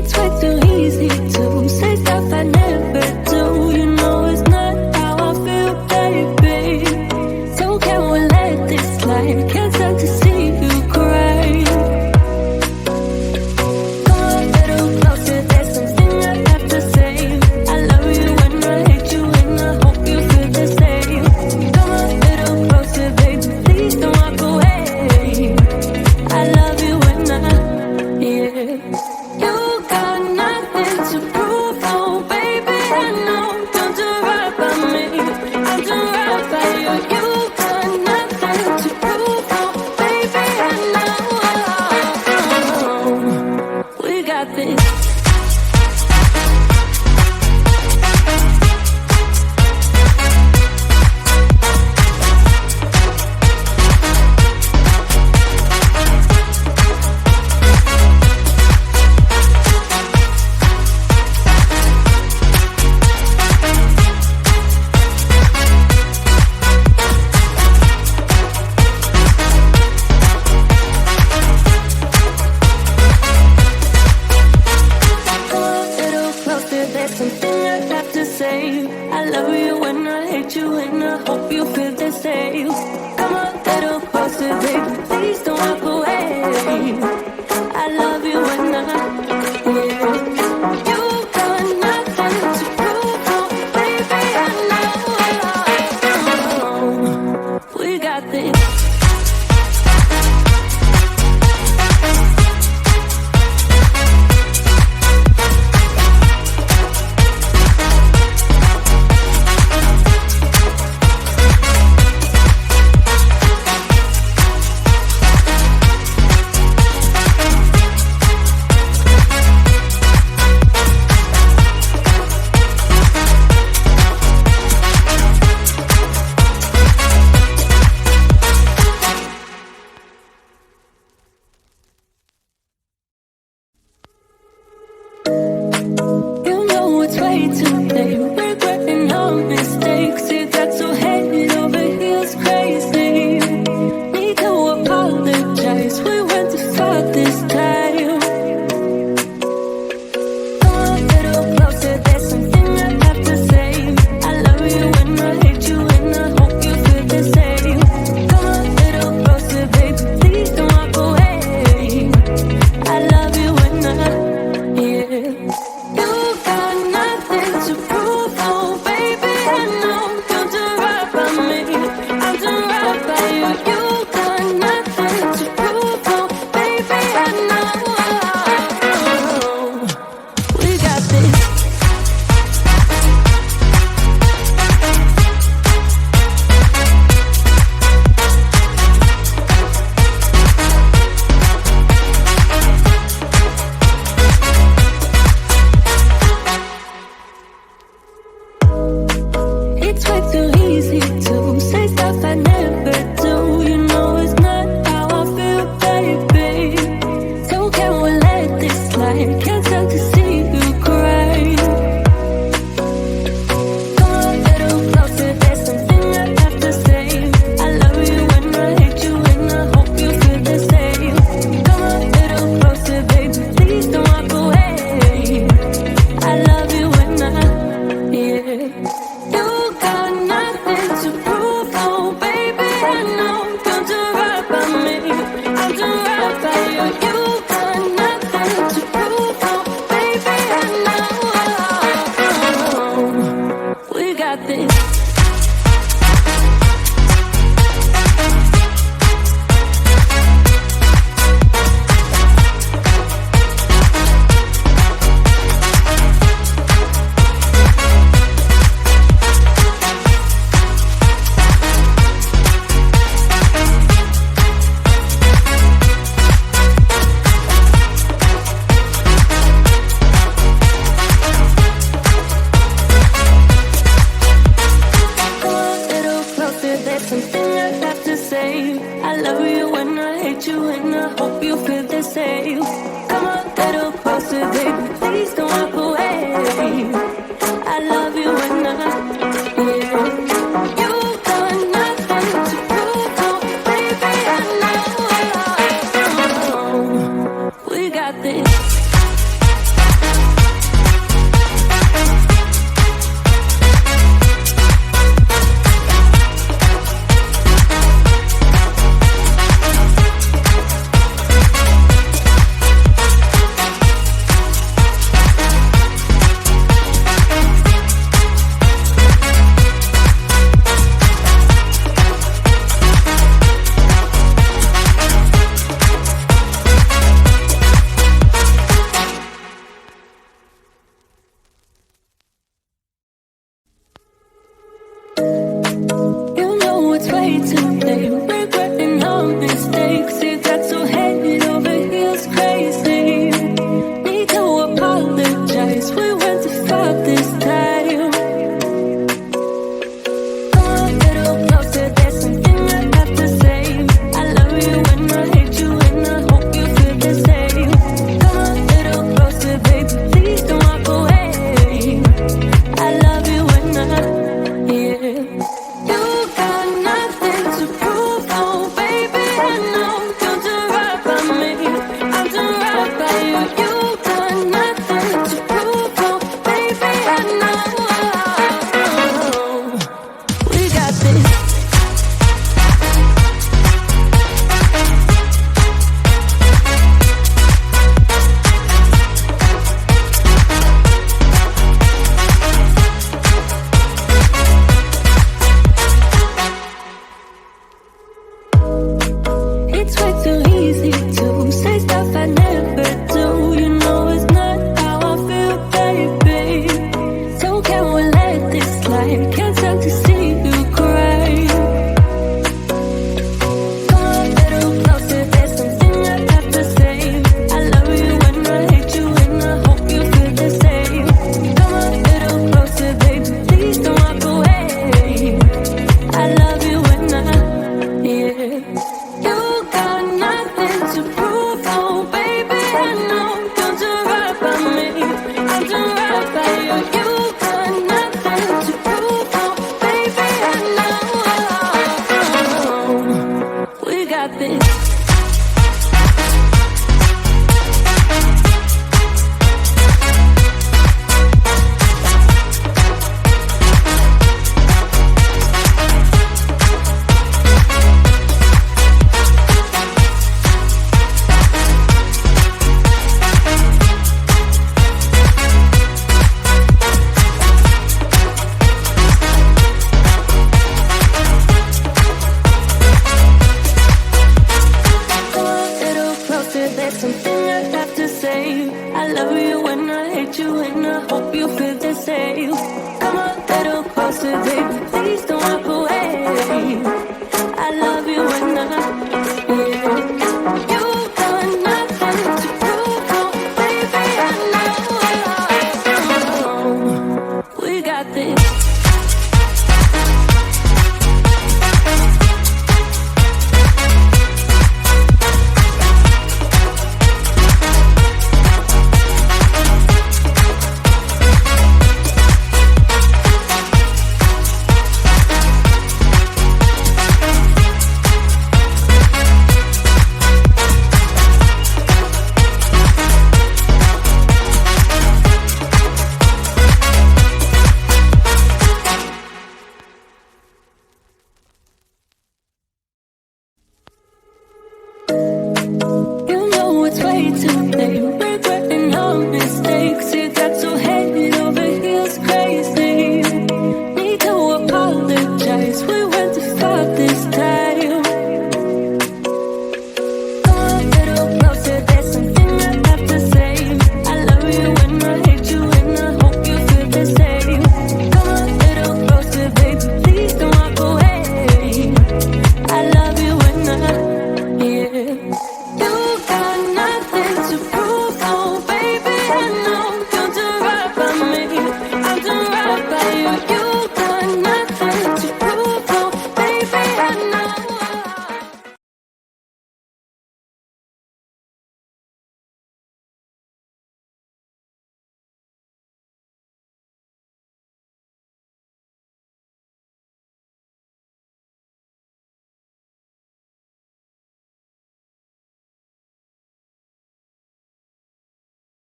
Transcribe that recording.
It's way too easy to say stuff I never do. You know it's not how I feel, baby. So can we let this slide? Can't stand to see you cry. Come a little closer, there's something I have to say. I love you and I hate you and I hope you feel the same. Come a little closer, baby, please don't walk away. I love you and yeah. You got nothing to prove, oh baby, I know. Don't do right by me, I'll do right by you. You got nothing to prove, oh baby, I know. We got this. I love you and I hate you and I hope you feel the same. Come a little closer, baby, please don't walk away. I love you and yeah. You got nothing to prove, oh baby, I know. We got this. I love you when I hate you, and I hope you feel the same. Come a little closer, baby.